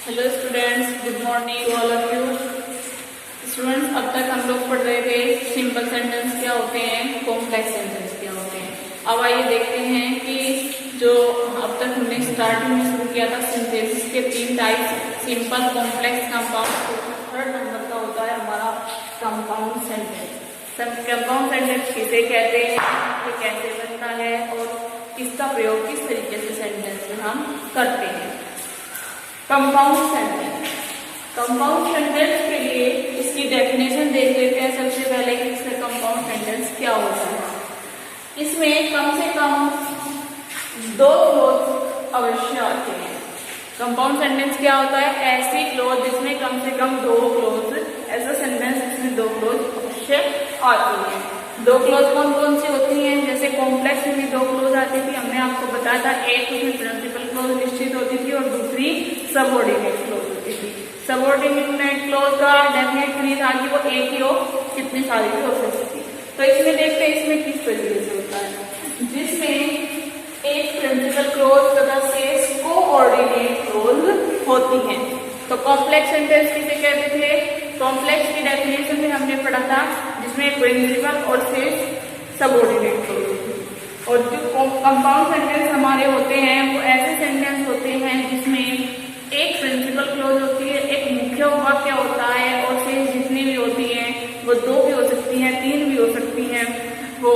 Hello students, good morning all of you. Students, अब तक हम लोग पढ़ रहे थे सिंपल सेंटेंस क्या होते हैं, कॉम्प्लेक्स सेंटेंस क्या होते हैं। अब आइए देखते हैं कि जो अब तक हमने स्टार्टिंग में शुरू किया था सेंटेंस के 3 types, simple, complex, compound. Third number का होता है हमारा कंपाउंड सेंटेंस। कंपाउंड सेंटेंस किसे कहते हैं, ये कैसे बनता है और इसका प्रयोग किस तरीके से सेंटेंस में हम करते हैं। कंपाउंड सेंटेंस, कंपाउंड सेंटेंस के लिए इसकी डेफिनेशन देख लेते हैं सबसे पहले कि इसका कंपाउंड सेंटेंस क्या होता है। इसमें कम से कम 2 क्लॉज अवश्य आते हैं। कंपाउंड सेंटेंस क्या होता है, ऐसी क्लॉज जिसमें कम से कम 2 क्लॉज, ऐसा सेंटेंस जिसमें 2 क्लॉज अवश्य आती हैं। 2 क्लॉज कौन कौन सी होती हैं, जैसे कॉम्प्लेक्स में भी 2 क्लॉज आती थी, हमने आपको बताया था। एक उसमें प्रिंसिपल क्लॉज निश्चित होती थी और दूसरी सबऑर्डिनेट क्लॉज होती थी। सबऑर्डिनेट क्लॉज का डेफिनेट था कि वो एक ही हो, कितनी सारी भी हो सकती थी। तो इसमें देखते हैं इसमें किस तरीके से होता है, जिसमें एक प्रिंसिपल क्लॉज तथा शेष कोऑर्डिनेट क्लॉज होती हैं। तो कॉम्प्लेक्स सेंटेंस किसे कहते थे, कॉम्प्लेक्स की डेफिनेशन में हमने पढ़ा था, जिसमें प्रिंसिपल और शेष सबऑर्डिनेट क्लॉज होती है। और जो कंपाउंड सेंटेंस हमारे होते हैं वो ऐसे सेंटेंस होते हैं जिसमें एक प्रिंसिपल क्लॉज होती है, एक मुख्य वाक्य होता है और शेष जितनी भी होती हैं वो 2 भी हो सकती हैं, 3 भी हो सकती हैं, वो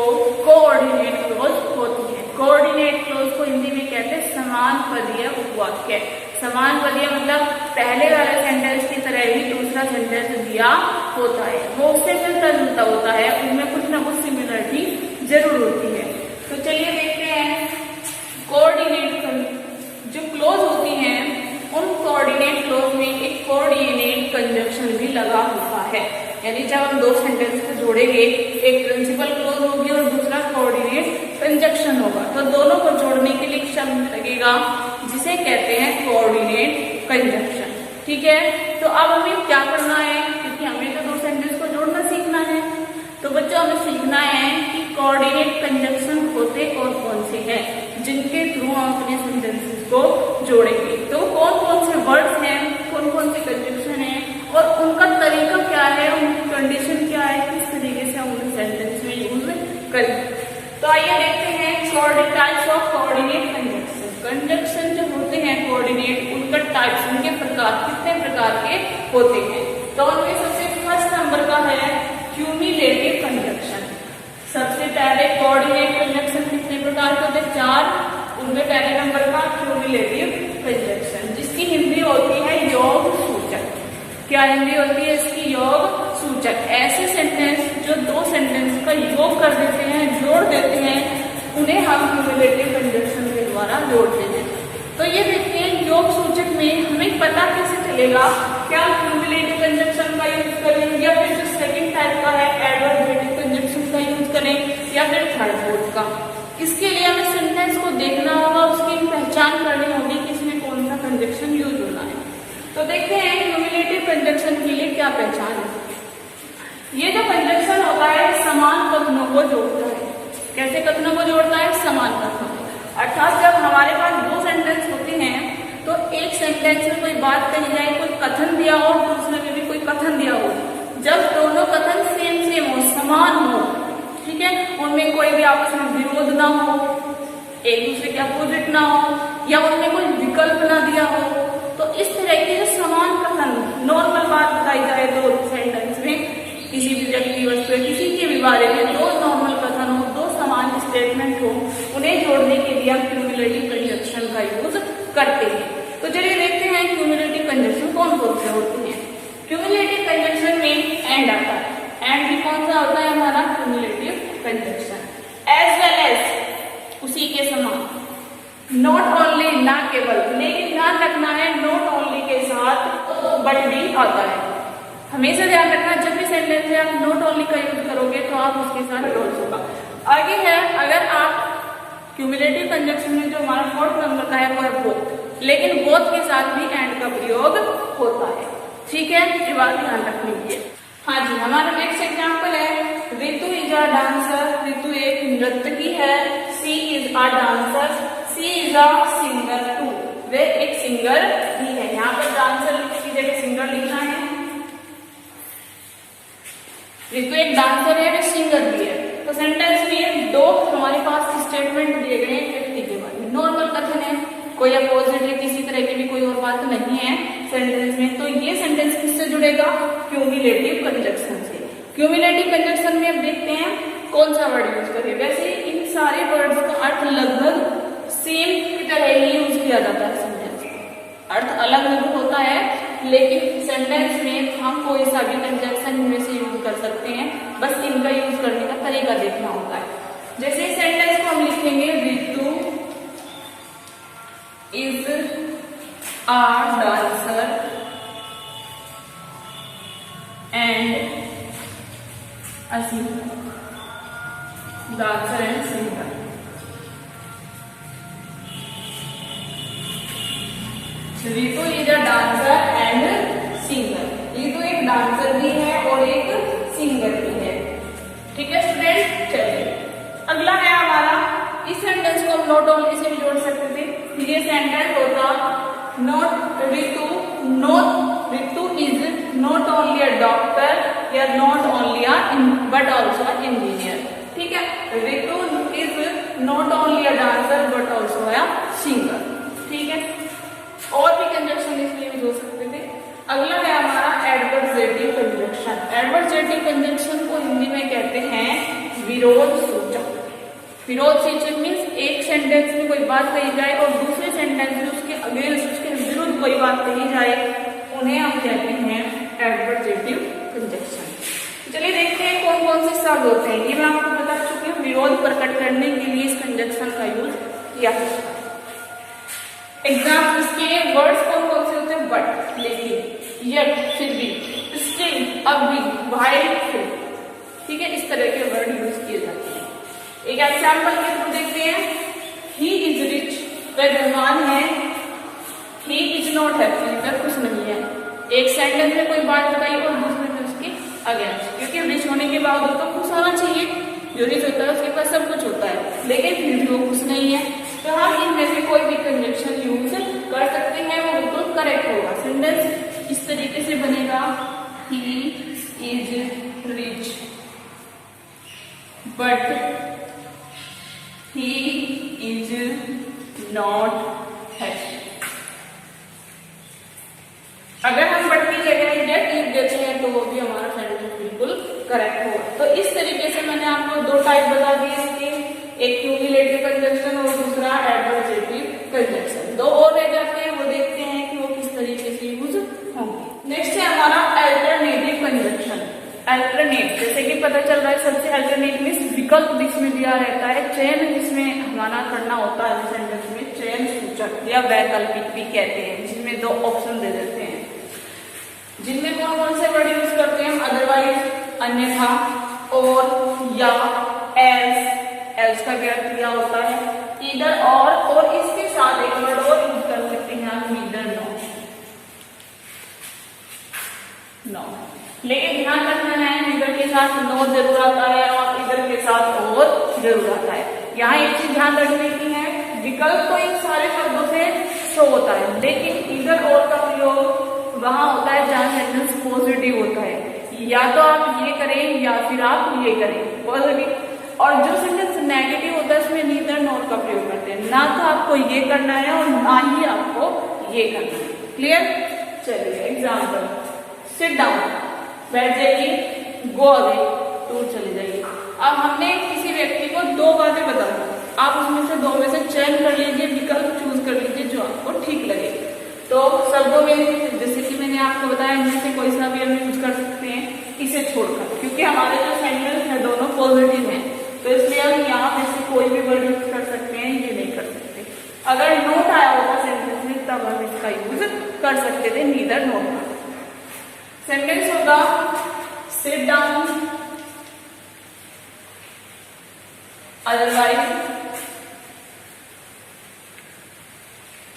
कोऑर्डिनेट क्लॉज होती है। कोऑर्डिनेट क्लॉज को हिंदी में कहते हैं समान पदीय उपवाक्य। समान पदीय मतलब पहले वाले सेंटेंस की तरह ही दूसरा सेंटेंस दिया होता है, वो उससे मिलता जुलता होता है, उनमें कुछ ना कुछ सिमिलरिटी जरूर होती है। तो चलिए देखते हैं कोऑर्डिनेट जो क्लॉज होती हैं, उन कोऑर्डिनेट क्लॉज में एक कोऑर्डिनेट कंजंक्शन भी लगा हुआ है। यानी जब हम 2 सेंटेंस को जोड़ेंगे, एक प्रिंसिपल क्लॉज होगी और दूसरा कोऑर्डिनेट कंजंक्शन होगा, तो दोनों को जोड़ने के लिए शब्द लगेगा जिसे कहते हैं कोऑर्डिनेट कंजंक्शन। ठीक है, तो अब हमें क्या करना है, क्योंकि हमें तो 2 सेंटेंस को जोड़ना सीखना है, तो बच्चों हमें सीखना है कि कोऑर्डिनेट कंजंक्शन होते कौन कौन से हैं जिनके थ्रू हम अपने सेंटेंसेस को जोड़ेंगे। तो कौन कौन से वर्ड्स हैं, कौन कौन से कंजंक्शन हैं और उनका तरीका क्या है, उनकी कंडीशन क्या है, किस तरीके से हम उन्हें सेंटेंस में यूज करें। तो आइए देखते हैं types of coordinate conjunction. Conjunction जो होते हैं कोऑर्डिनेट, उनका टाइप्स, उनके प्रकार कितने प्रकार के होते हैं। तो उनमें सबसे फर्स्ट नंबर का है क्यूमुलेटिव कंजंक्शन। सबसे पहले कोऑर्डिनेट कंजंक्शन कितने प्रकार के होते हैं, 4। उनमें पहले नंबर का क्यूमुलेटिव कंजंक्शन, जिसकी हिंदी होती है योग सूचक। क्या हिंदी होती है इसकी, योग सूचक। ऐसे सेंटेंस जो 2 सेंटेंस का योग कर देते हैं, जोड़ देते हैं, उन्हें हम क्यूमुलेटिव कंजंक्शन के द्वारा जोड़ते हैं। तो ये देखते हैं योग सूचक में हमें पता कैसे चलेगा, क्या क्यूमुलेटिव कंजंक्शन का यूज करें या फिर जो सेकंड टाइप का है एडवर्बिएटिव कंजंक्शन का यूज करें या फिर थर्ड फोर्थ का। इसके लिए हमें सेंटेंस को देखना होगा, उसकी पहचान करनी होगी कि इसमें कौन सा कंजंक्शन यूज होना है। तो देखते हैं क्यूमुलेटिव कंजंक्शन के लिए क्या पहचान है। ये जो कंजंक्शन होता है समान कथनों को जोड़ता है। कैसे कथनों को जोड़ता है, समान कथनों। अर्थात जब हमारे पास 2 सेंटेंस होते हैं तो एक सेंटेंस में कोई बात कही जाए, कोई कथन दिया हो, दूसरे में भी कोई कथन दिया हो, जब दोनों कथन सेम हो, समान हो, ठीक है, उनमें कोई भी आपस में विरोध ना हो, एक दूसरे के अपोजिट ना हो, या उनमें कोई विकल्प ना दिया हो, तो इस तरह के जो समान कथन, नॉर्मल बात बताई जाए 2 सेंटेंस में, किसी भी व्यक्ति, वस्तु, किसी के भी बारे में 2 नॉर्मल कथन हो, 2 समान स्टेटमेंट हो, उन्हें जोड़ने के लिए हम क्यूमुलेटिव कंजंक्शन का यूज करते हैं। तो चलिए देखते हैं क्यूमुलेटिव कंजंक्शन कौन कौन से होते हैं। क्यूमुलेटिव कंजंक्शन में एंड आता है। एंड भी कौन सा होता है हमारा, cumulative conjunction. As well as, उसी के समान। नॉट ओनली, ना केवल, लेकिन ध्यान रखना है नॉट ओनली के साथ बट भी आता है। हमेशा ध्यान रखना, जब भी सेंटेंस में आप नॉट ओनली का यूज करोगे तो आप उसके साथ डॉट होगा। आगे है, अगर आप क्यूमुलेटिव कंजंक्शन में जो हमारा 4th नंबर का है वो है बोथ, लेकिन बोथ के साथ भी एंड का प्रयोग होता है। ठीक है, ये बात ध्यान रखनी है। हाँ जी, हमारा नेक्स्ट एग्जाम्पल है Ritu is a dancer. Ritu एक नृत्यकी है। She is a dancer, she is a singer too. वे एक सिंगर भी है। यहाँ पर डांसर की जगह सिंगर लिखना है। ऋतु एक डांसर है, वे सिंगर भी है। तो सेंटेंस में दो हमारे पास स्टेटमेंट दिए गए हैं व्यक्ति के बारे में। नॉर्मल कथन है, कोई अपोजिट है, किसी तरह की भी कोई और बात नहीं है सेंटेंस में। तो ये सेंटेंस किससे जुड़ेगा? क्यूमुलेटिव कंजक्शन से। क्यूमुलेटिव कंजक्शन में अब देखते हैं कौन सा वर्ड यूज करें। वैसे इन सारे वर्ड्स का अर्थ लगभग सेम की तरह ही यूज किया जाता है सेंटेंस में। अर्थ अलग अलग होता है, लेकिन सेंटेंस में हम कोई सा भी कंजक्शन इनमें से यूज कर सकते हैं, बस इनका यूज करने का तरीका देखना होता है। जैसे सेंटेंस को हम लिखेंगे, Ritu is a dancer and a singer. Dancer and singer. Ritu is a dancer and singer. Ritu एक डांसर भी है और एक सिंगर भी है। ठीक है स्टूडेंट, चलिए अगला है हमारा। इस सेंटेंस को हम नॉट ओनली से भी जोड़ सकते थे। ये सेंटेंस होता not Ritu is not only a doctor या not only but also engineer. ठीक है, Ritu is not only a dancer but also a singer. ठीक है, और भी कंजक्शन इसलिए भी हो सकते थे। अगला है हमारा एडवर्जेटिव कंजक्शन। एडवर्जेटिव कंजक्शन को हिंदी में कहते हैं विरोध सूचक। विरोध सूचक मीन्स एक सेंटेंस में कोई बात कही जाए और दूसरे सेंटेंस में उसके अगेंस्ट, उसके विरुद्ध कोई बात कही जाए, उन्हें हम कहते हैं एडवर्जेटिव कंजक्शन। चलिए देखते हैं कौन कौन से शब्द होते हैं। ये मैं आपको बता चुकी हूँ, विरोध प्रकट करने के लिए इस कंजक्शन का यूज किया जाता है। एग्जाम्पल इसके वर्ड्स कौन कौन से होते हैं? बट, लेकिन, यट, फिर भी, स्टिल, अब भी, व्हाइल, फिर। ठीक है, इस तरह के वर्ड यूज किए जाते हैं। एक एग्जाम्पल के थ्रू देखते हैं। ही इज रिच, वह धनवान है। ही इज नॉट हैप्पी, वह खुश नहीं है। एक सेंटेंस में कोई बात बताई और दूसरे में उसके अगेंस्ट, क्योंकि रिच होने के बावजूद तो खुश होना चाहिए। जो रिच होता है उसके पास सब कुछ होता है, लेकिन फिर भी वो खुश नहीं है। तो हम इनमें से कोई भी कंजक्शन यूज कर सकते हैं, वो बिल्कुल करेक्ट होगा। सेंटेंस इस तरीके से बनेगा, he is rich but he is not happy। अगर हम बट की जगह डेट लिख देते हैं तो वो भी हमारा सेंटेंस बिल्कुल करेक्ट होगा। तो इस तरीके से मैंने आपको दो टाइप बता दिए इसके, एक क्यूमुलेटिव कंजक्शन और दूसरा एडवर्जेटिव कंजक्शन। दो और रह जाते हैं, वो देखते हैं कि वो किस तरीके से यूज होंगे। नेक्स्ट है हमारा अल्टरनेटिव कंजक्शन। अल्टरनेट, जैसे कि पता चल रहा है सबसे अल्टरनेट मीन्स विकल्प जिसमें दिया रहता है, चयन जिसमें हमारा करना होता है सेंटेंस में, चयन सूचक या वैकल्पिक भी कहते हैं, जिसमें दो ऑप्शन दे देते हैं। जिनमें कौन कौन से वर्ड यूज करते हैं? अदरवाइज, अन्यथा, और, या, एल्स का क्या क्रिया होता है, ईदर, और इसके साथ एक वर्ड और यूज कर सकते हैं हम, नीदर, नो। लेकिन ध्यान रखना है, नीदर के साथ नो जरूर आता है और इधर के साथ और जरूर आता है। यहाँ एक चीज ध्यान रखने की है, विकल्प तो इन सारे शब्दों से शो होता है, लेकिन इधर और का प्रयोग वहां होता है जहां सेंटेंस पॉजिटिव होता है। या तो आप ये करें या फिर आप ये करें, पॉजिटिव। और जो सेंटेंस नेगेटिव होता है उसमें नीदर नॉर का प्रयोग करते हैं। ना तो आपको ये करना है और ना ही आपको ये करना है। क्लियर? चलिए एग्जाम्पल, सिट डाउन, बैठ जाइए, गो अवे, दूर चले जाइए। अब हमने किसी व्यक्ति को दो बातें बता दी, आप उसमें से दो में से चयन कर लीजिए, विकल्प चूज कर लीजिए जो आपको ठीक लगे। तो शब्दों में जैसे कि मैंने आपको बताया, इनमें से कोई सा भी हम यूज कर सकते हैं इसे छोड़कर, क्योंकि हमारे जो सेंटेंस है दोनों पॉजिटिव हैं, तो इसलिए हम यहाँ में से कोई भी वर्ड यूज कर सकते हैं, ये नहीं कर सकते। अगर नोट आया होता सेंटेंस में तब हम इसका यूज कर सकते थे, नीदर नोट का। सेंटेंस होगा सिट डाउन, अदरवाइज,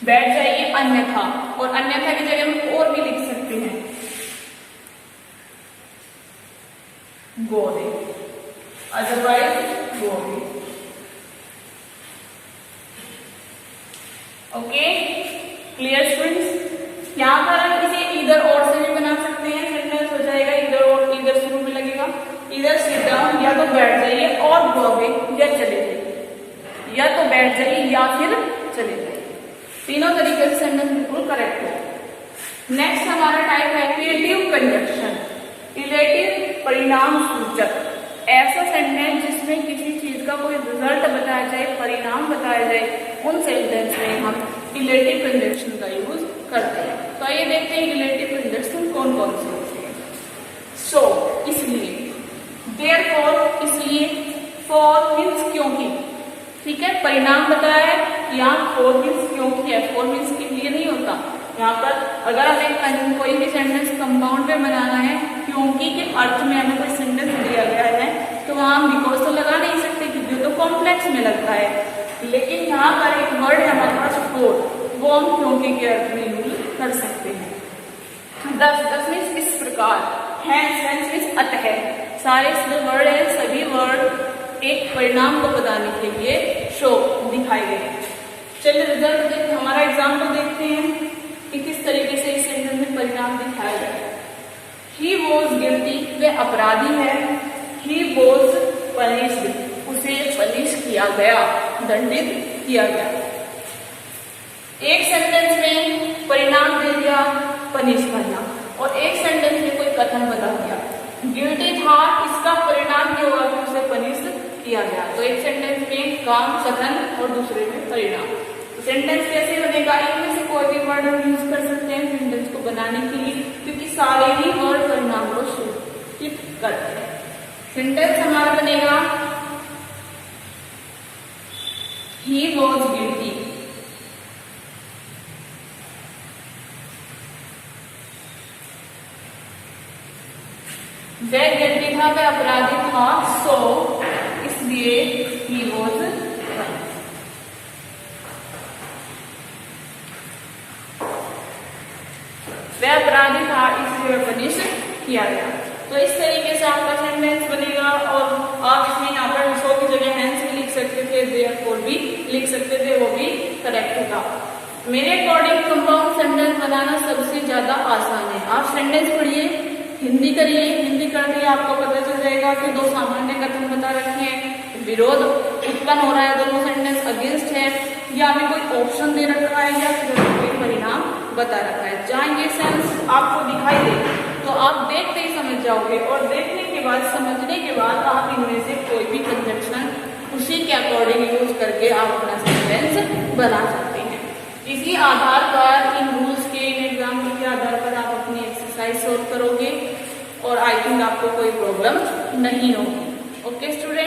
बैठ जाइए, अन्यथा, और अन्यथा की जगह हम और भी लिख सकते हैं, go away, otherwise go away. Okay, clear students? यहाँ पर हम इसे इधर और से भी बना सकते हैं, सेंटेंस हो जाएगा इधर और, इधर शुरू में लगेगा, इधर सिट डाउन, या तो बैठ जाइए और गो अवे, या चले जाइए, या तो बैठ जाइए या फिर चले जाइए। तीनों तरीके से सेंटेंस बिल्कुल करेक्ट है। नेक्स्ट हमारा टाइप है रिलेटिव कंजक्शन। रिलेटिव परिणाम सूचक, ऐसा सेंटेंस जिसमें किसी चीज का कोई रिजल्ट बताया जाए, परिणाम बताया जाए, उन सेंटेंस में हम रिलेटिव कंजक्शन का यूज करते हैं। तो आइए देखते हैं रिलेटिव कंजक्शन कौन कौन से होते हैं। सो इसलिए, देयरफॉर इसलिए, फॉर मीन्स क्योंकि, ठीक है, परिणाम बताया है, यहाँ फॉर मीन्स क्योंकि है, फॉर मीन्स के लिए नहीं होता। यहाँ पर अगर हमें कोई भी सेंटेंस कंपाउंड में बनाना है, क्योंकि के अर्थ में हमें कोई सेंटेंस दिया गया है, तो वहां हम बिकॉज तो लगा नहीं सकते क्योंकि तो कॉम्प्लेक्स में लगता है। लेकिन यहाँ पर एक वर्ड है हमारे पास फॉर, वो हम क्योंकि के अर्थ में यूज कर सकते हैं। दस मीन्स इस प्रकार, हैंस मीन्स अतः, सारे इसमें वर्ड है, सभी वर्ड एक परिणाम को बताने के लिए शो दिखाई गए हैं। चलिए रिजल्ट देखते, हमारा एग्जाम्पल देखते हैं कि किस तरीके से इस सेंटेंस में परिणाम दिखाया गया। ही वॉज गिल्टी, वे अपराधी है। ही वॉज पनिश्ड, उसे पनिश किया गया, दंडित किया गया। एक सेंटेंस में परिणाम दे दिया पनिश करना, और एक सेंटेंस में कोई कथन बता दिया। गिल्टी था, इसका परिणाम क्या हुआ कि उसे पनिश किया गया। तो एक सेंटेंस में काम कथन और दूसरे में परिणाम। सेंटेंस कैसे बनेगा, इनमें से कोई भी वर्ड हम यूज कर सकते हैं सेंटेंस को बनाने के लिए, क्योंकि सारे ही वर्ड परिणाम को सूचित करते हैं। सेंटेंस हमारा बनेगा ही वॉज गिल्टी, वह गिल्टी था, वह अपराधी था, सो इसलिए ही वॉज, वह अपराधी था इसलिए पनिश किया गया। तो इस तरीके से आपका सेंटेंस बनेगा, और आप इसमें यहाँ पर सो की जगह हैंस भी लिख सकते थे, देयरफॉर भी लिख सकते थे, वो भी करेक्ट था। मेरे अकॉर्डिंग कंपाउंड सेंटेंस बनाना सबसे ज्यादा आसान है। आप सेंटेंस पढ़िए, हिंदी करिए, हिंदी करके आपको पता चल जाएगा कि दो सामान्य कथन बता रखे हैं, विरोध उत्पन्न हो रहा है, दोनों सेंटेंस अगेंस्ट है, या हमें कोई ऑप्शन दे रखा है, या फिर कोई परिणाम बता रखा है। जहाँ ये सेंस आपको दिखाई दे तो आप देखते ही समझ जाओगे, और देखने के बाद, समझने के बाद आप इनमें से कोई भी कंजक्शन उसी के अकॉर्डिंग यूज करके आप अपना सेंटेंस बना सकते हैं। इसी आधार पर, इन रूल्स के, इन एग्जाम्पल के आधार पर आप अपनी एक्सरसाइज सोल्व करोगे, और आई थिंक आपको कोई प्रॉब्लम नहीं होगी। Okay student.